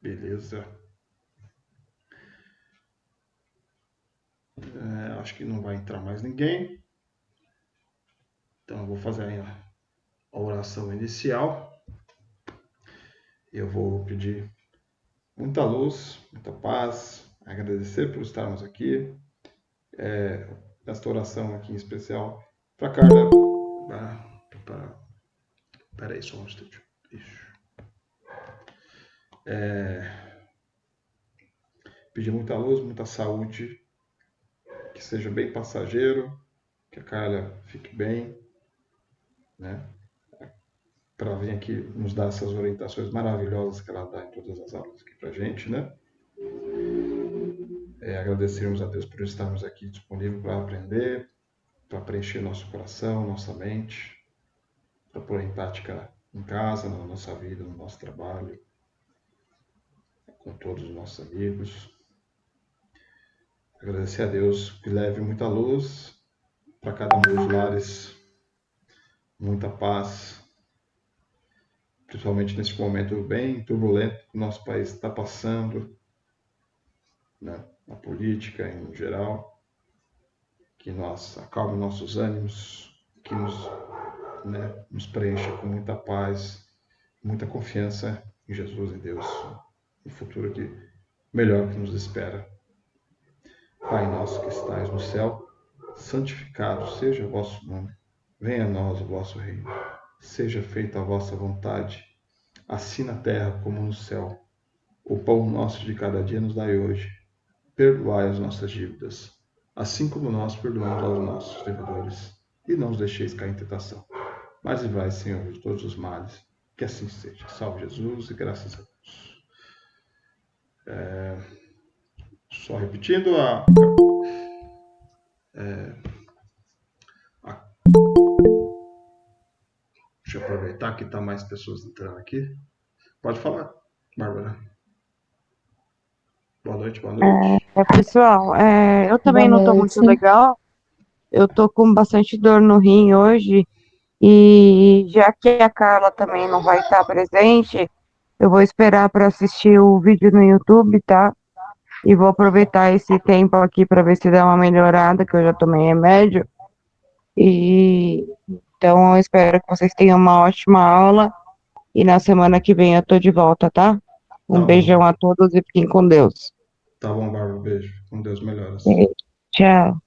Beleza. Acho que não vai entrar mais ninguém. Então eu vou fazer a oração inicial. Eu vou pedir muita luz, muita paz, agradecer por estarmos aqui. Esta oração aqui em especial para Carla. Espera aí só um instante. Pedir muita luz, muita saúde, que seja bem passageiro, que a Carla fique bem, né? Para vir aqui nos dar essas orientações maravilhosas que ela dá em todas as aulas aqui para a gente, né? Agradecermos a Deus por estarmos aqui disponíveis para aprender, para preencher nosso coração, nossa mente, para pôr em prática em casa, na nossa vida, no nosso trabalho, com todos os nossos amigos. Agradecer a Deus que leve muita luz para cada um dos lares, muita paz, principalmente nesse momento bem turbulento que o nosso país está passando, né? Na política em geral, que acalme nossos ânimos, que nos preencha com muita paz, muita confiança em Jesus, em Deus, no futuro melhor que nos espera. Pai nosso que estais no céu, santificado seja o vosso nome. Venha a nós o vosso reino. Seja feita a vossa vontade, assim na terra como no céu. O pão nosso de cada dia nos dai hoje. Perdoai as nossas dívidas, assim como nós perdoamos aos nossos devedores. E não os deixeis cair em tentação, mas livrai, Senhor, de todos os males. Que assim seja. Salve Jesus e graças a Deus. Só repetindo deixa eu aproveitar que está mais pessoas entrando aqui. Pode falar, Bárbara. Boa noite, boa noite. Pessoal, eu Boa também não tô muito noite. legal. Eu tô com bastante dor no rim hoje. E já que a Carla também não vai estar presente, eu vou esperar para assistir o vídeo no YouTube, tá? E vou aproveitar esse tempo aqui para ver se dá uma melhorada, que eu já tomei remédio. E então eu espero que vocês tenham uma ótima aula. E na semana que vem eu tô de volta, tá? Tá Um beijão bom. a todos e fiquem com Deus. Tá bom, Bárbara. Beijo. Com Deus, melhoras. Beijo. Tchau.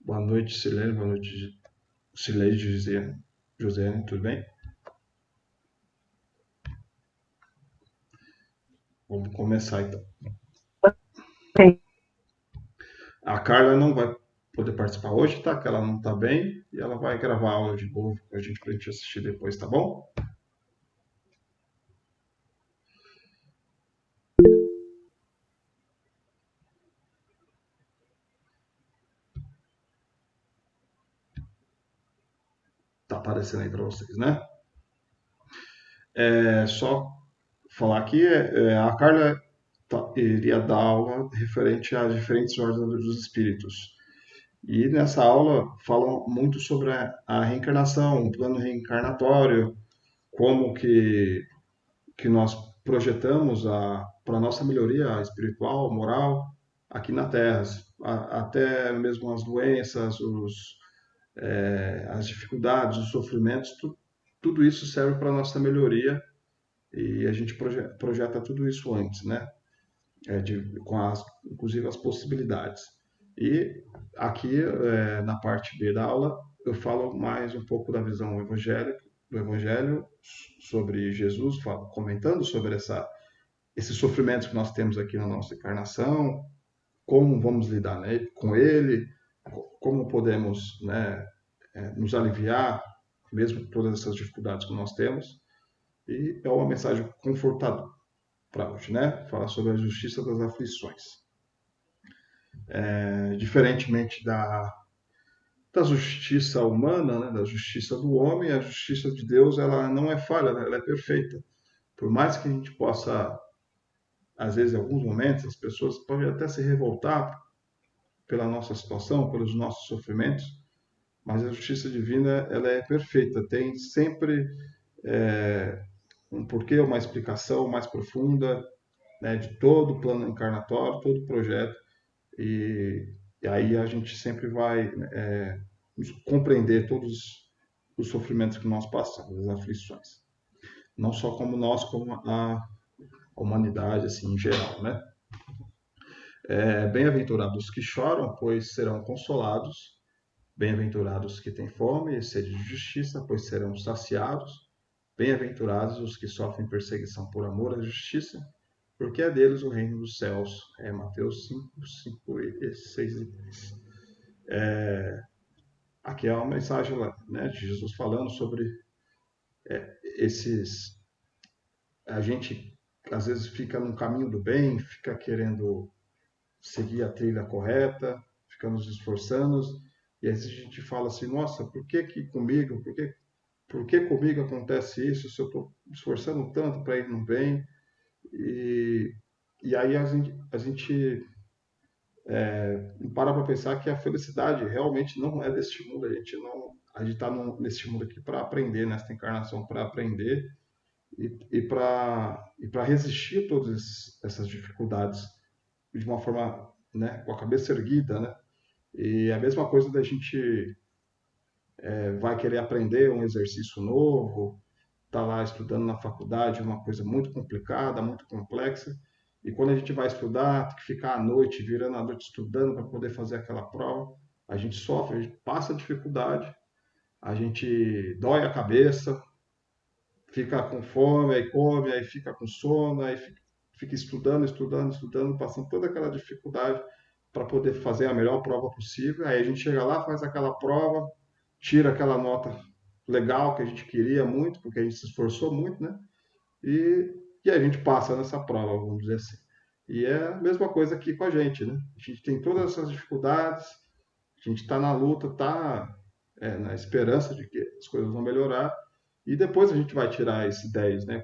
Boa noite, Silene. Boa noite, Silene Josiane, tudo bem? Vamos começar então. A Carla não vai poder participar hoje, tá? Que ela não tá bem e ela vai gravar a aula de novo pra gente assistir depois, tá bom? Tá aparecendo aí pra vocês, né? É só falar aqui, a Carla iria dar aula referente às diferentes ordens dos espíritos. E nessa aula falam muito sobre a reencarnação, o plano reencarnatório, como que nós projetamos para a nossa melhoria espiritual, moral, aqui na Terra. Até mesmo as doenças, as dificuldades, os sofrimentos, tudo isso serve para a nossa melhoria e a gente projeta tudo isso antes, né? Inclusive as possibilidades. E aqui, na parte B da aula, eu falo mais um pouco da visão evangélica, do Evangelho, sobre Jesus, comentando sobre esses sofrimentos que nós temos aqui na nossa encarnação, como vamos lidar, né, com ele, como podemos, né, nos aliviar, mesmo com todas essas dificuldades que nós temos. E é uma mensagem confortadora para hoje, né? Falar sobre a justiça das aflições. Diferentemente da justiça humana, né, da justiça do homem, a justiça de Deus ela não é falha, ela é perfeita. Por mais que a gente possa, às vezes, em alguns momentos, as pessoas podem até se revoltar pela nossa situação, pelos nossos sofrimentos, mas a justiça divina ela é perfeita. Tem sempre um porquê, uma explicação mais profunda, né, de todo o plano encarnatório, todo o projeto, e, e aí a gente sempre vai compreender todos os sofrimentos que nós passamos, as aflições. Não só como nós, como a humanidade, assim, em geral, né? Bem-aventurados os que choram, pois serão consolados. Bem-aventurados os que têm fome e sede de justiça, pois serão saciados. Bem-aventurados os que sofrem perseguição por amor à justiça, porque é deles o reino dos céus. É Mateus 5, 5 e 6 e 10. Aqui é uma mensagem, né, de Jesus falando sobre esses... A gente, às vezes, fica no caminho do bem, fica querendo seguir a trilha correta, fica nos esforçando, e aí a gente fala assim, nossa, por que que comigo, por que comigo acontece isso, se eu estou me esforçando tanto para ir no bem? E, e aí a gente para pensar que a felicidade realmente não é deste mundo, a gente está neste mundo aqui para aprender, nesta encarnação para aprender e para resistir a todas essas dificuldades de uma forma, né, com a cabeça erguida, né? E a mesma coisa da gente vai querer aprender um exercício novo, tá lá estudando na faculdade, uma coisa muito complicada, muito complexa, e quando a gente vai estudar, tem que ficar à noite, virando a noite estudando para poder fazer aquela prova, a gente sofre, a gente passa dificuldade, a gente dói a cabeça, fica com fome, aí come, aí fica com sono, aí fica estudando, estudando, estudando, passando toda aquela dificuldade para poder fazer a melhor prova possível. Aí a gente chega lá, faz aquela prova, tira aquela nota legal que a gente queria muito, porque a gente se esforçou muito, né? E, e a gente passa nessa prova, vamos dizer assim. E é a mesma coisa aqui com a gente, né? A gente tem todas essas dificuldades, a gente está na luta, está na esperança de que as coisas vão melhorar, e depois a gente vai tirar esse 10, né?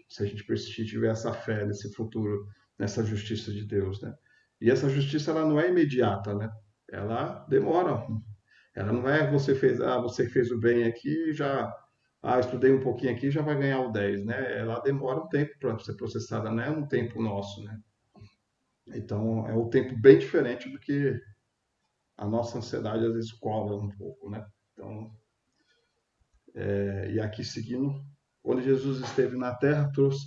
Se a gente persistir, tiver essa fé nesse futuro, nessa justiça de Deus, né? E essa justiça, ela não é imediata, né? Ela demora. Ela não é você fez o bem aqui, já estudei um pouquinho aqui, já vai ganhar o 10, né? Ela demora um tempo para ser processada, não é um tempo nosso, né? Então, é um tempo bem diferente do que a nossa ansiedade às vezes cobra um pouco, né? Então, e aqui seguindo, quando Jesus esteve na terra, trouxe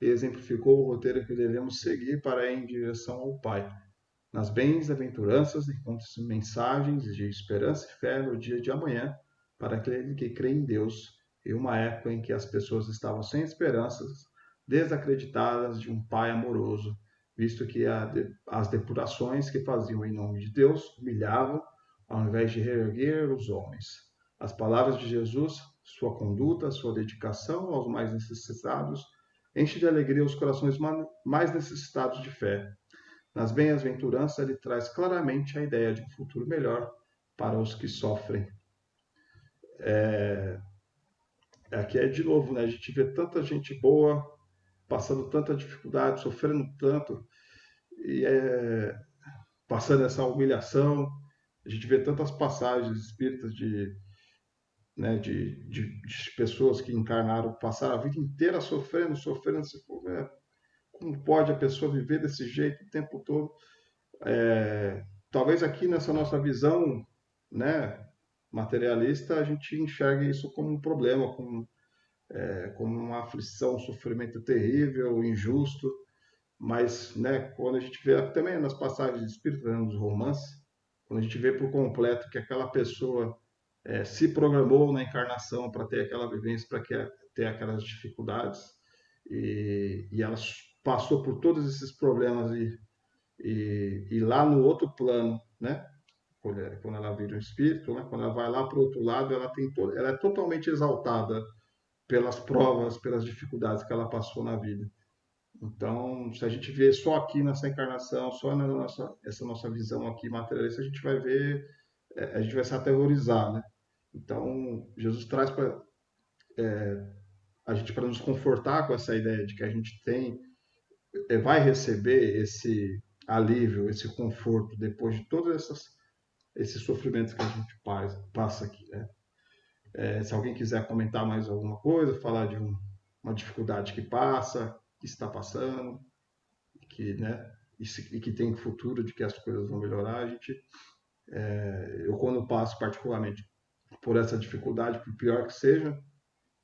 e exemplificou o roteiro que devemos seguir para ir em direção ao Pai. Nas bem-aventuranças encontram-se mensagens de esperança e fé no dia de amanhã para aquele que crê em Deus, em uma época em que as pessoas estavam sem esperanças, desacreditadas de um Pai amoroso, visto que as depurações que faziam em nome de Deus humilhavam, ao invés de reerguer os homens. As palavras de Jesus, sua conduta, sua dedicação aos mais necessitados, enche de alegria os corações mais necessitados de fé. Nas bem-aventuranças, ele traz claramente a ideia de um futuro melhor para os que sofrem. Aqui é de novo, né? A gente vê tanta gente boa passando tanta dificuldade, sofrendo tanto, e passando essa humilhação. A gente vê tantas passagens espíritas né, de pessoas que encarnaram, passaram a vida inteira sofrendo, sofrendo. Como pode a pessoa viver desse jeito o tempo todo? Talvez aqui nessa nossa visão, né, materialista, a gente enxerga isso como um problema, como uma aflição, um sofrimento terrível, injusto, mas, né, quando a gente vê também nas passagens espíritas, né, nos romances, quando a gente vê por completo que aquela pessoa se programou na encarnação para ter aquela vivência, para ter aquelas dificuldades, e ela passou por todos esses problemas e lá no outro plano, né? Quando ela vira um espírito, né? Quando ela vai lá para o outro lado, ela é totalmente exaltada pelas provas, pelas dificuldades que ela passou na vida. Então, se a gente vê só aqui nessa encarnação, só essa nossa visão aqui materialista, a gente vai ver, a gente vai se aterrorizar, né? Então, Jesus traz para a gente para nos confortar com essa ideia de que a gente vai receber esse alívio, esse conforto depois de todos esses sofrimentos que a gente passa aqui, né? Se alguém quiser comentar mais alguma coisa, falar de uma dificuldade que passa, que está passando, que, né, e que tem futuro, de que as coisas vão melhorar, eu quando passo particularmente por essa dificuldade, por pior que seja,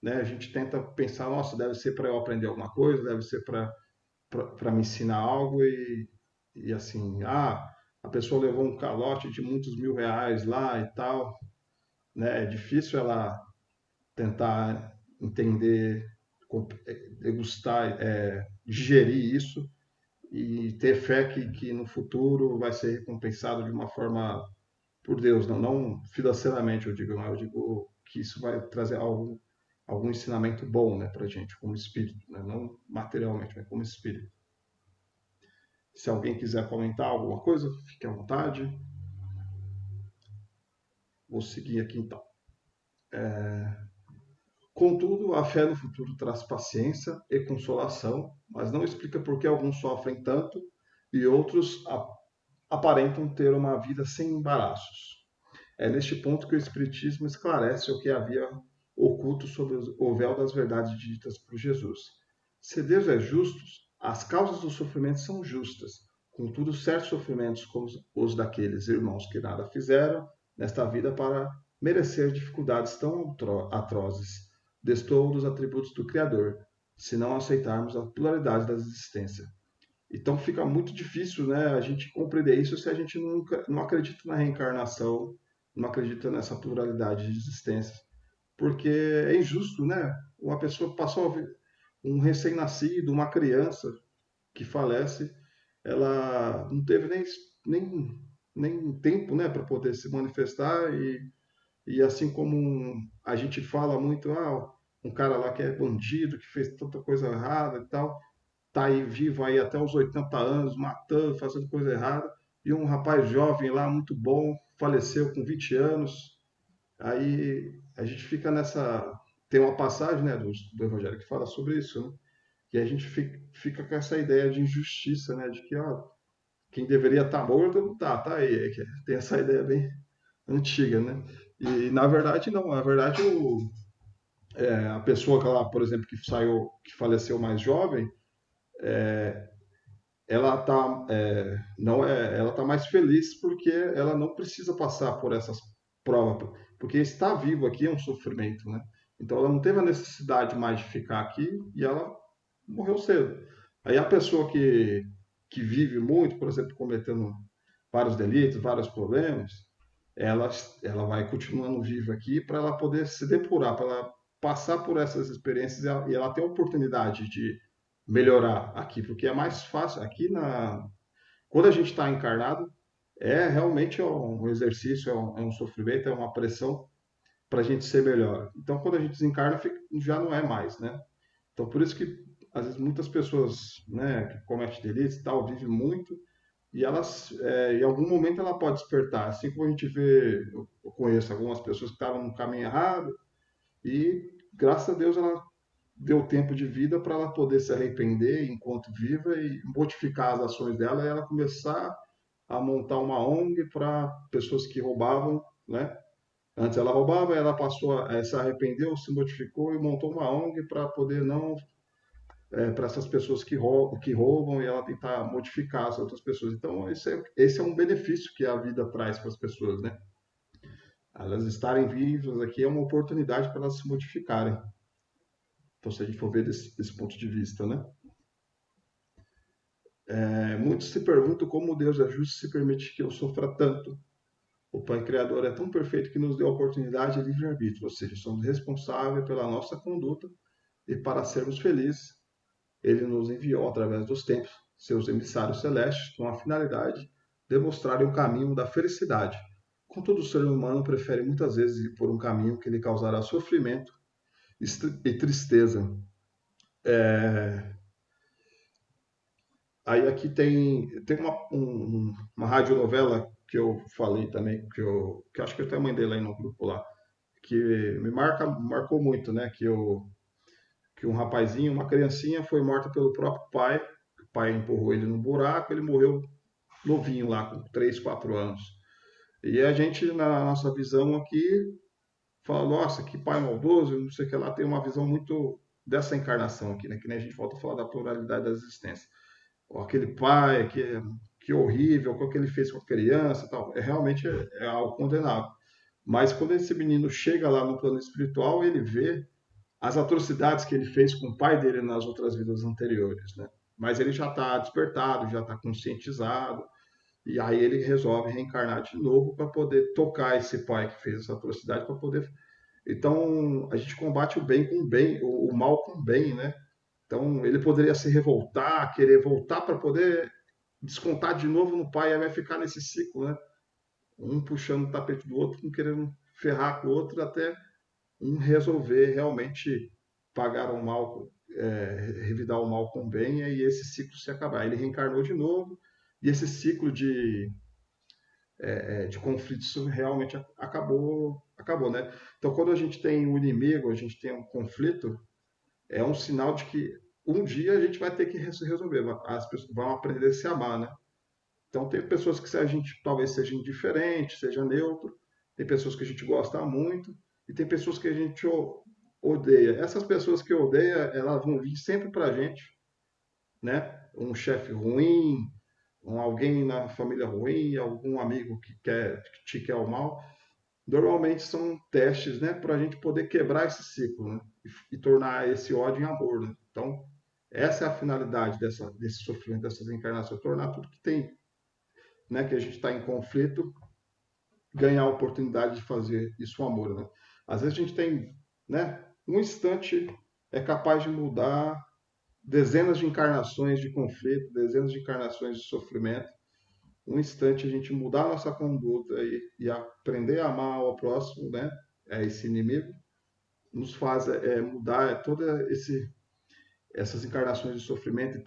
né, a gente tenta pensar, nossa, deve ser para eu aprender alguma coisa, deve ser para me ensinar algo e assim, a pessoa levou um calote de muitos mil reais lá e tal, né? É difícil ela tentar entender, degustar, digerir isso e ter fé que no futuro vai ser recompensado de uma forma por Deus, não financeiramente, eu digo, mas eu digo que isso vai trazer algum ensinamento bom, né, para gente, como espírito, né? Não materialmente, mas como espírito. Se alguém quiser comentar alguma coisa, fique à vontade. Vou seguir aqui então. Contudo, a fé no futuro traz paciência e consolação, mas não explica por que alguns sofrem tanto e outros aparentam ter uma vida sem embaraços. É neste ponto que o Espiritismo esclarece o que havia oculto sob o véu das verdades ditas por Jesus. Se Deus é justo, as causas do sofrimento são justas. Contudo, certos sofrimentos, como os daqueles irmãos que nada fizeram nesta vida para merecer dificuldades tão atrozes, destoam dos atributos do Criador, se não aceitarmos a pluralidade da existência. Então fica muito difícil, né, a gente compreender isso se a gente nunca não acredita na reencarnação, não acredita nessa pluralidade de existências, porque é injusto, né? Uma pessoa passou a ver um recém-nascido, uma criança que falece, ela não teve nem, nem tempo, né, para poder se manifestar e assim como a gente fala muito, um cara lá que é bandido, que fez tanta coisa errada e tal, tá aí vivo aí até os 80 anos, matando, fazendo coisa errada, e um rapaz jovem lá, muito bom, faleceu com 20 anos. Aí a gente fica nessa. Tem uma passagem, né, do Evangelho que fala sobre isso, né? E a gente fica com essa ideia de injustiça, né? De que, quem deveria estar morto não tá aí. Tem essa ideia bem antiga, né? E na verdade não, na verdade a pessoa que lá, por exemplo, que faleceu mais jovem, ela tá, não é, ela tá mais feliz porque ela não precisa passar por essas provas, porque estar vivo aqui é um sofrimento, né? Então ela não teve a necessidade mais de ficar aqui e ela morreu cedo. Aí a pessoa que vive muito, por exemplo, cometendo vários delitos, vários problemas, ela, ela vai continuando viva aqui para ela poder se depurar, para ela passar por essas experiências e ela ter a oportunidade de melhorar aqui, porque é mais fácil aqui quando a gente está encarnado, realmente um exercício, é um sofrimento, é uma pressão para a gente ser melhor. Então, quando a gente desencarna, já não é mais, né? Então, por isso que às vezes muitas pessoas, né, que cometem delitos e tal, vivem muito e elas, em algum momento, ela pode despertar. Assim como a gente vê, eu conheço algumas pessoas que estavam no caminho errado e, graças a Deus, ela deu tempo de vida para ela poder se arrepender enquanto viva e modificar as ações dela e ela começar a montar uma ONG para pessoas que roubavam, né? Antes ela roubava, ela passou se arrependeu, se modificou e montou uma ONG para poder não para essas pessoas que roubam e ela tentar modificar as outras pessoas. Então esse é um benefício que a vida traz para as pessoas, né? Elas estarem vivas aqui é uma oportunidade para elas se modificarem. Então se a gente for ver desse ponto de vista, né? Muitos se perguntam como Deus é justo se permite que eu sofra tanto. O Pai Criador é tão perfeito que nos deu a oportunidade de livre-arbítrio, ou seja, somos responsáveis pela nossa conduta e para sermos felizes, Ele nos enviou através dos tempos seus emissários celestes com a finalidade de mostrarem o caminho da felicidade. Contudo, o ser humano prefere muitas vezes ir por um caminho que lhe causará sofrimento e tristeza. É, Aí aqui tem uma radionovela que eu falei também, que eu acho que eu até mandei lá no grupo lá, que marcou muito, né? Que um rapazinho, uma criancinha foi morta pelo próprio pai, o pai empurrou ele no buraco, ele morreu novinho lá, com 3 4 anos. E a gente, na nossa visão aqui, fala, nossa, que pai maldoso, não sei o que lá, tem uma visão muito dessa encarnação aqui, né? Que nem a gente volta a falar da pluralidade da existência. Ou aquele pai que horrível, o que ele fez com a criança e tal. Realmente é algo condenável. Mas quando esse menino chega lá no plano espiritual, ele vê as atrocidades que ele fez com o pai dele nas outras vidas anteriores, né? Mas ele já está despertado, já está conscientizado, e aí ele resolve reencarnar de novo para poder tocar esse pai que fez essa atrocidade, para poder. Então a gente combate o bem com o bem, o mal com o bem, né? Então ele poderia se revoltar, querer voltar para poder descontar de novo no pai, aí vai ficar nesse ciclo, né? Um puxando o tapete do outro, um querendo ferrar com o outro, até um resolver realmente pagar o mal, revidar o mal com o bem, e esse ciclo se acabar. Ele reencarnou de novo, e esse ciclo de conflitos realmente acabou, né? Então, quando a gente tem um inimigo, a gente tem um conflito, é um sinal de que um dia a gente vai ter que se resolver, as pessoas vão aprender a se amar, né? Então, tem pessoas que a gente talvez seja indiferente, seja neutro, tem pessoas que a gente gosta muito, e tem pessoas que a gente odeia. Essas pessoas que odeia, elas vão vir sempre pra gente, né? Um chefe ruim, alguém na família ruim, algum amigo que te quer o mal. Normalmente são testes, né, para a gente poder quebrar esse ciclo, né, e tornar esse ódio em amor, né? Então, essa é a finalidade desse sofrimento, dessas encarnações, tornar tudo que tem, né, que a gente está em conflito, ganhar a oportunidade de fazer isso amor, né? Às vezes a gente tem, né, um instante é capaz de mudar dezenas de encarnações de conflito, dezenas de encarnações de sofrimento. Um instante a gente mudar a nossa conduta e aprender a amar ao próximo, né? É esse inimigo, nos faz mudar essas encarnações de sofrimento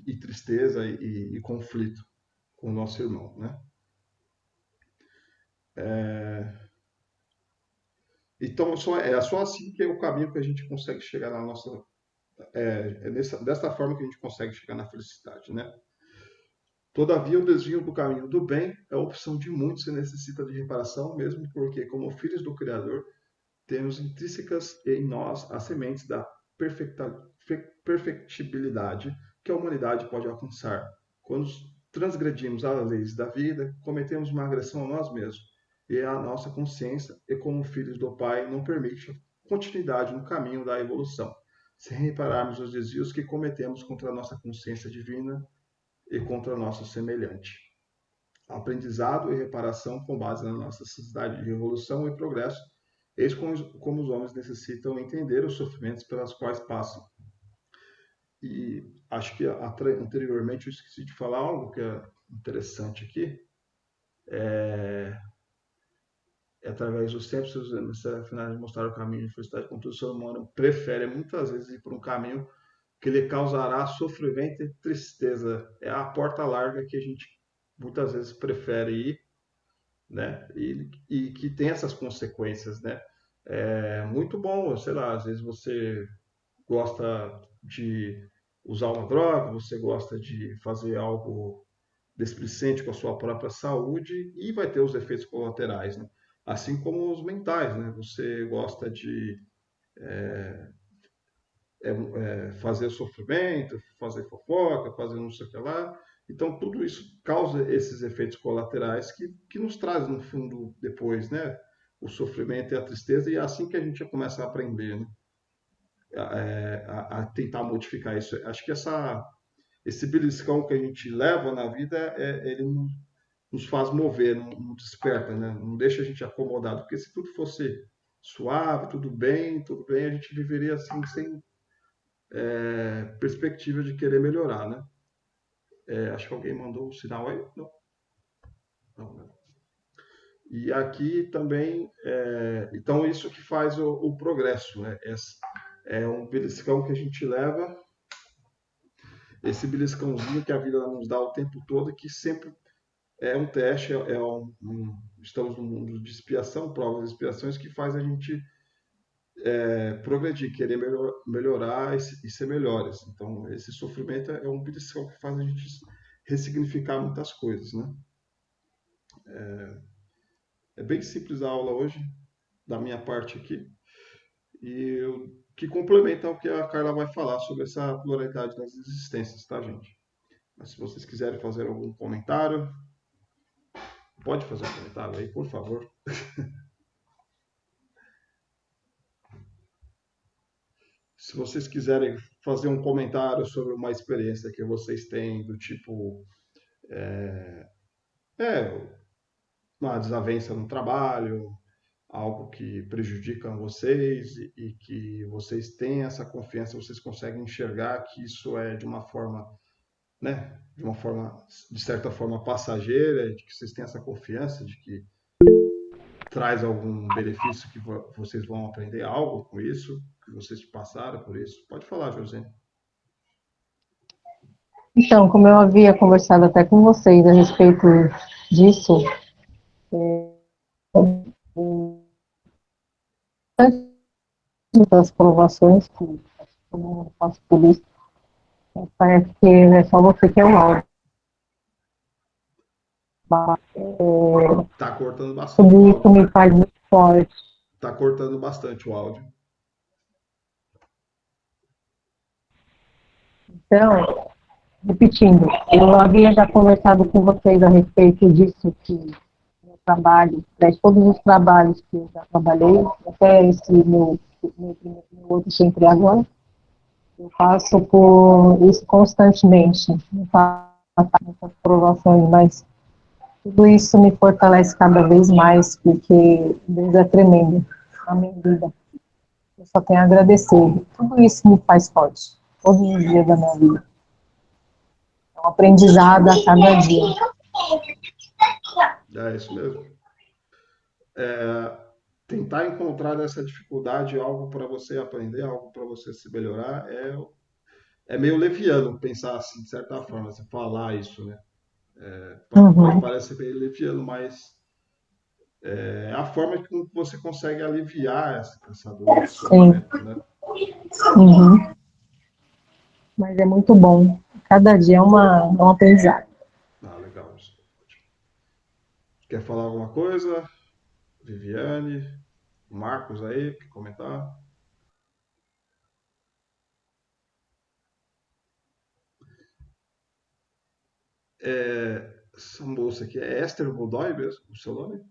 e tristeza e conflito com o nosso irmão, né? Então, só assim que é o caminho que a gente consegue chegar na nossa. Dessa forma que a gente consegue chegar na felicidade, né? Todavia, o desvio do caminho do bem é a opção de muitos e necessita de reparação, mesmo porque, como filhos do Criador, temos intrínsecas em nós as sementes da perfectibilidade que a humanidade pode alcançar. Quando transgredimos as leis da vida, cometemos uma agressão a nós mesmos e a nossa consciência, e como filhos do Pai, não permite continuidade no caminho da evolução, sem repararmos os desvios que cometemos contra a nossa consciência divina e contra o nosso semelhante. Aprendizado e reparação com base na nossa sociedade de evolução e progresso. Eis como os homens necessitam entender os sofrimentos pelas quais passam. E acho que anteriormente eu esqueci de falar algo que é interessante aqui. É através dos tempos, nessa final de mostrar o caminho de felicidade, contudo, o ser humano prefere muitas vezes ir por um caminho que lhe causará sofrimento e tristeza. É a porta larga que a gente muitas vezes prefere ir, né? E que tem essas consequências, né? É muito bom, sei lá, às vezes você gosta de usar uma droga, você gosta de fazer algo displicente com a sua própria saúde e vai ter os efeitos colaterais, né? Assim como os mentais, né? Você gosta de fazer sofrimento, fazer fofoca, fazer não sei o que lá. Então, tudo isso causa esses efeitos colaterais que nos trazem, no fundo, depois, né? O sofrimento e a tristeza, e é assim que a gente começa a aprender, né? A tentar modificar isso. Acho que esse beliscão que a gente leva na vida, ele nos faz mover, não desperta, né? Não deixa a gente acomodado, porque se tudo fosse suave, tudo bem, a gente viveria assim, sem perspectiva de querer melhorar, né? Acho que alguém mandou um sinal aí. Não, não, né? E aqui também, então isso que faz o progresso, né? É um beliscão que a gente leva, esse beliscãozinho que a vida nos dá o tempo todo, que sempre é um teste, estamos num mundo de expiação, provas e expiações, que faz a gente progredir, querer melhorar e ser melhores. Então, esse sofrimento é um beliscão que faz a gente ressignificar muitas coisas, né? É bem simples a aula hoje, da minha parte aqui, e que complementa o que a Carla vai falar sobre essa pluralidade das existências, tá, gente? Mas se vocês quiserem fazer algum comentário, pode fazer um comentário aí, por favor. Se vocês quiserem fazer um comentário sobre uma experiência que vocês têm, do tipo, é, uma desavença no trabalho, algo que prejudica vocês e que vocês têm essa confiança, vocês conseguem enxergar que isso é de uma forma, né, de uma forma, de certa forma passageira, de que vocês têm essa confiança de que traz algum benefício, que vocês vão aprender algo com isso, que vocês passaram por isso. Pode falar, José. Então, como eu havia conversado até com vocês a respeito disso, das provações que todo mundo passa por isso, parece que é só você que é o mal. Tá cortando bastante o Tudo isso áudio. me faz muito forte. Tá cortando bastante o áudio. Então, repetindo, eu havia já conversado com vocês a respeito disso, que meu trabalho, de todos os trabalhos que eu já trabalhei, até esse meu outro que eu entrei agora, eu passo por isso constantemente, não faço essas provações, mas tudo isso me fortalece cada vez mais, porque Deus é tremendo na minha vida. Eu só tenho a agradecer. Tudo isso me faz forte, todos os dias da minha vida. É um aprendizado a cada dia. É isso mesmo. Tentar encontrar nessa dificuldade algo para você aprender, algo para você se melhorar, é meio leviano pensar assim, de certa forma, você falar isso, né? Pode parecer meio leviano, mas é a forma que você consegue aliviar essa dor, esse sofrimento, né? Uhum. Mas é muito bom. Cada dia é um aprendizado. Ah, legal. Quer falar alguma coisa? Viviane, Marcos aí, quer comentar? Essa moça aqui é Esther Godoy mesmo, o seu nome?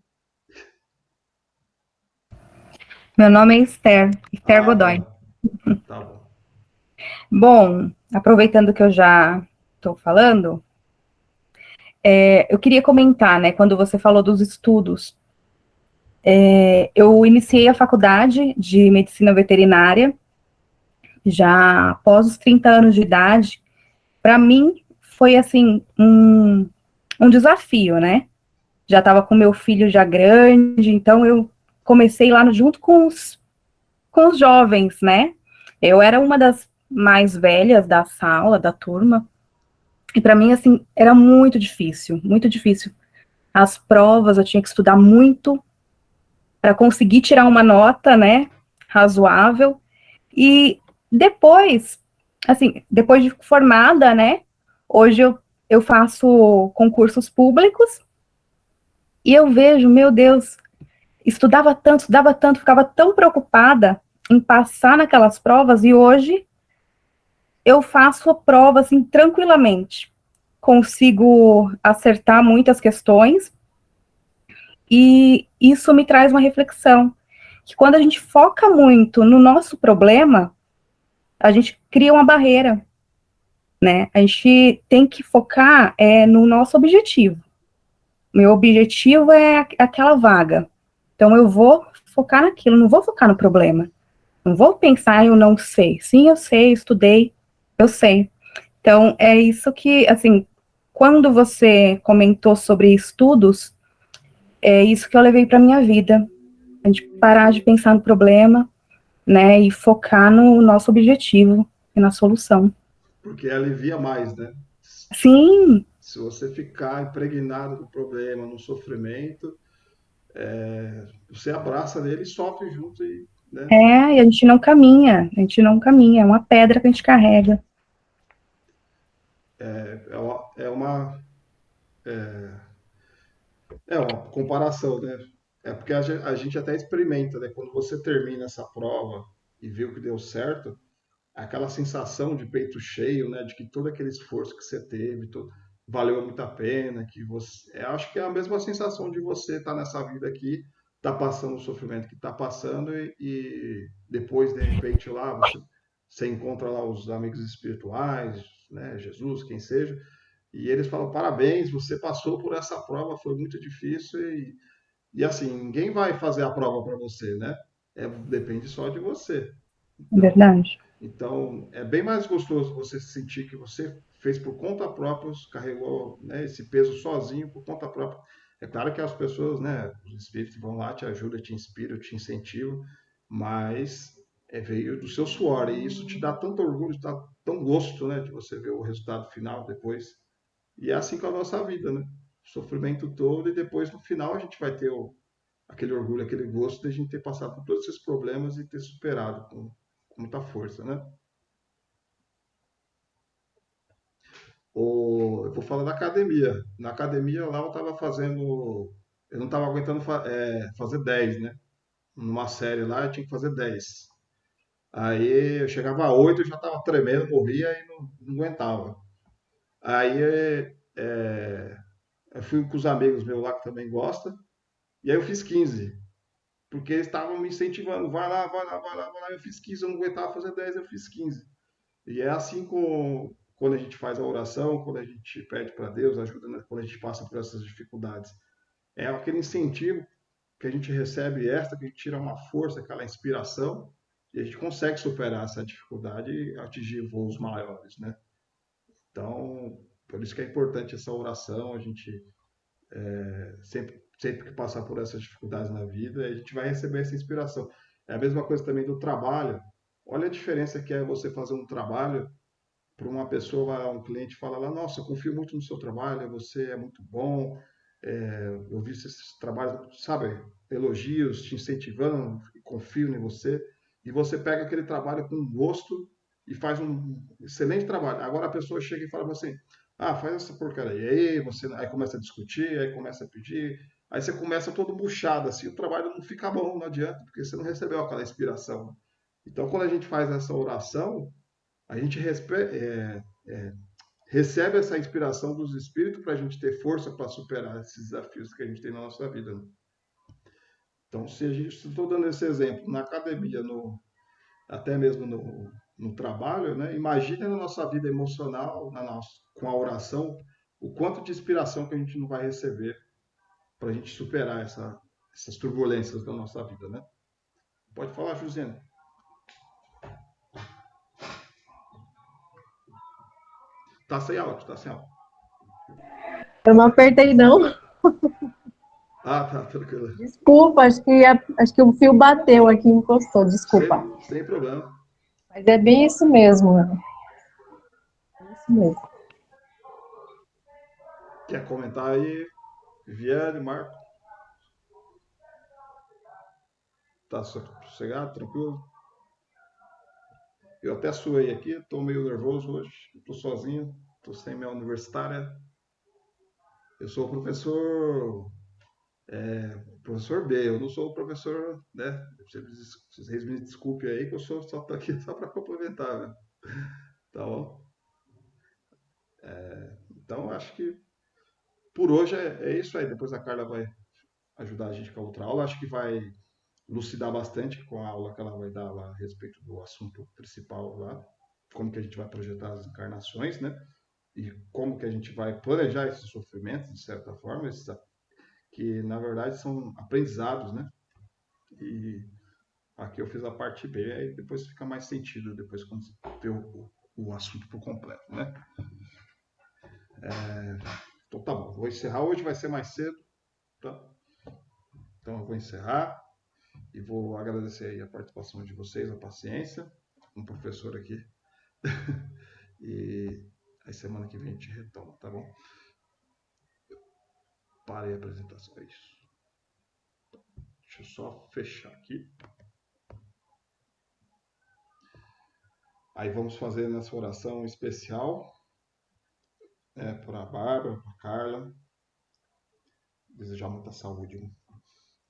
Meu nome é Esther, Esther Ah, Godoy. tá. Tá bom. Bom, aproveitando que eu já estou falando, eu queria comentar, né, quando você falou dos estudos, eu iniciei a faculdade de medicina veterinária, já após os 30 anos de idade. Para mim, foi, assim, um desafio, né? Já estava com meu filho já grande, então eu comecei lá junto com os jovens, né? Eu era uma das mais velhas da sala, da turma, e para mim, assim, era muito difícil, muito difícil. As provas eu tinha que estudar muito para conseguir tirar uma nota, né, razoável. E depois, assim, depois de formada, né, hoje eu faço concursos públicos e eu vejo, meu Deus, estudava tanto, ficava tão preocupada em passar naquelas provas e hoje eu faço a prova, assim, tranquilamente. Consigo acertar muitas questões e isso me traz uma reflexão, que quando a gente foca muito no nosso problema, a gente cria uma barreira, né? A gente tem que focar no nosso objetivo. Meu objetivo é aquela vaga. Então eu vou focar naquilo, não vou focar no problema. Não vou pensar, eu não sei. Sim, eu sei, estudei, eu sei. Então é isso que, assim, quando você comentou sobre estudos, é isso que eu levei para minha vida. A gente parar de pensar no problema, né, e focar no nosso objetivo e na solução. Porque alivia mais, né? Sim. Se você ficar impregnado no problema, no sofrimento, você abraça nele e sofre junto e, né? E a gente não caminha, é uma pedra que a gente carrega. É uma comparação, né? É porque a gente até experimenta, né? Quando você termina essa prova e viu que deu certo, aquela sensação de peito cheio, né? De que todo aquele esforço que você teve, valeu muito a pena, que você, acho que é a mesma sensação de você estar nessa vida aqui, tá passando o sofrimento que está passando e depois de repente lá você encontra lá os amigos espirituais, né? Jesus, quem seja, e eles falam parabéns, você passou por essa prova, foi muito difícil e assim ninguém vai fazer a prova para você, né? Depende só de você. Então, Verdade. então, é bem mais gostoso você sentir que você fez por conta própria, carregou, né, esse peso sozinho por conta própria. É claro que as pessoas, né, os espíritos vão lá, te ajudam, te inspiram, te incentivam, mas veio do seu suor e isso te dá tanto orgulho, dá tão gosto, né, de você ver o resultado final depois. E é assim com a nossa vida, né? O sofrimento todo e depois no final a gente vai ter aquele orgulho, aquele gosto de a gente ter passado por todos esses problemas e ter superado com muita força, né? Eu vou falar da academia. Na academia lá eu estava fazendo. Eu não estava aguentando fazer 10, né? Numa série lá eu tinha que fazer 10. Aí eu chegava a 8, eu já estava tremendo, morria e não aguentava. Aí eu fui com os amigos meus lá que também gostam, e aí eu fiz 15. Porque eles estavam me incentivando, vai lá, vai lá, vai lá, vai lá. Eu fiz 15, eu não aguentava fazer 10, eu fiz 15. E é assim quando a gente faz a oração, quando a gente pede para Deus ajuda, né? Quando a gente passa por essas dificuldades. É aquele incentivo que a gente recebe extra, que a gente tira uma força, aquela inspiração, e a gente consegue superar essa dificuldade e atingir voos maiores, né? Então, por isso que é importante essa oração, a gente sempre que passar por essas dificuldades na vida, a gente vai receber essa inspiração. É a mesma coisa também do trabalho. Olha a diferença que é você fazer um trabalho para uma pessoa, um cliente fala lá, nossa, eu confio muito no seu trabalho, você é muito bom, eu vi esses trabalhos, sabe, elogios, te incentivando, confio em você, e você pega aquele trabalho com gosto e faz um excelente trabalho. Agora a pessoa chega e fala assim, ah, faz essa porcaria aí, aí começa a discutir, aí começa a pedir, aí você começa todo murchado, assim, o trabalho não fica bom, não adianta, porque você não recebeu aquela inspiração. Então, quando a gente faz essa oração, a gente recebe essa inspiração dos espíritos para a gente ter força para superar esses desafios que a gente tem na nossa vida, né? Então, se estou dando esse exemplo na academia, até mesmo no trabalho, né? Imagina na nossa vida emocional, com a oração, o quanto de inspiração que a gente não vai receber para a gente superar essas turbulências da nossa vida, né? Pode falar, Josiane. Tá sem áudio, tá sem áudio. Eu não apertei, não. Ah, tá, tranquilo. Desculpa, acho que o fio bateu aqui, encostou, desculpa. Sem problema. Mas é bem isso mesmo, né? É isso mesmo. Quer comentar aí, Viviane, Marco? Tá sossegado, tranquilo? Eu até suei aqui, estou meio nervoso hoje, estou sozinho, estou sem minha universitária. Eu sou professor B, eu não sou o professor, né? Vocês me desculpem aí que eu só tô aqui só para complementar, né? Tá bom? Então acho que por hoje é isso aí. Depois a Carla vai ajudar a gente com a outra aula. Acho que vai elucidar bastante com a aula que ela vai dar lá a respeito do assunto principal lá, como que a gente vai projetar as encarnações, né? E como que a gente vai planejar esses sofrimentos, de certa forma, que na verdade são aprendizados, né? E aqui eu fiz a parte B, aí depois fica mais sentido, depois quando você vê o assunto por completo, né? Então tá bom, vou encerrar. Hoje vai ser mais cedo, tá? Então eu vou encerrar e vou agradecer aí a participação de vocês, a paciência, com o professor aqui. E aí semana que vem a gente retoma, tá bom? Parei a apresentação, é isso. Deixa eu só fechar aqui. Aí vamos fazer nessa oração especial para a Bárbara, para a Carla. Desejar muita saúde,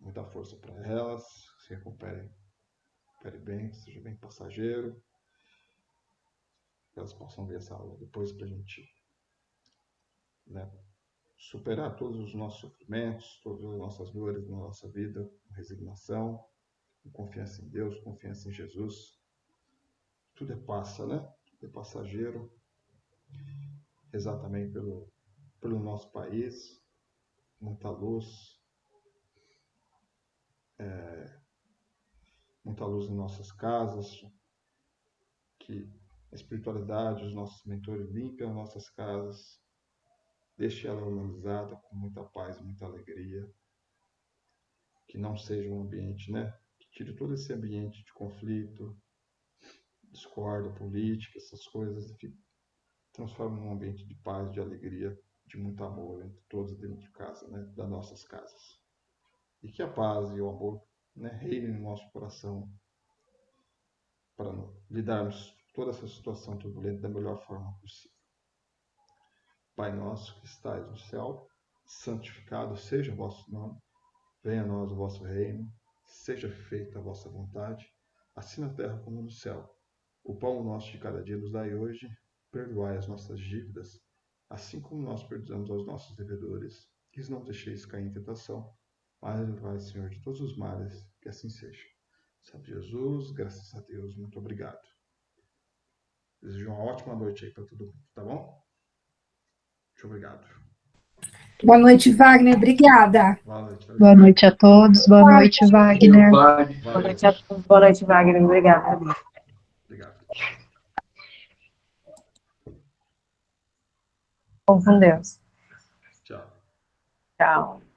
muita força para elas, se recupere bem, seja bem passageiro, que elas possam ver essa aula depois para a gente, né, superar todos os nossos sofrimentos, todas as nossas dores na nossa vida, com resignação, com confiança em Deus, confiança em Jesus. Tudo passa, né? Tudo é passageiro. Rezar também pelo nosso país, muita luz, em nossas casas, que a espiritualidade, os nossos mentores limpem as nossas casas, deixe ela organizada com muita paz e muita alegria, que não seja um ambiente, né, que tire todo esse ambiente de conflito, discórdia, política, essas coisas, e transforme num ambiente de paz, de alegria, de muito amor entre todos dentro de casa, né, das nossas casas. E que a paz e o amor, né, reinem no nosso coração para lidarmos com toda essa situação turbulenta da melhor forma possível. Pai nosso que estais no céu, santificado seja o vosso nome, venha a nós o vosso reino, seja feita a vossa vontade, assim na terra como no céu. O pão nosso de cada dia nos dai hoje, perdoai as nossas dívidas, assim como nós perdoamos aos nossos devedores, e não deixeis cair em tentação, mas livrai, Senhor, de todos os males, que assim seja. Santo Jesus, graças a Deus, muito obrigado. Desejo uma ótima noite aí para todo mundo, tá bom? Muito obrigado. Boa noite, Wagner. Obrigada. Boa noite. Boa noite a todos. Boa noite, Wagner. Boa noite a todos. Boa noite, Wagner. Obrigada. Obrigado. Com Deus. Tchau. Tchau.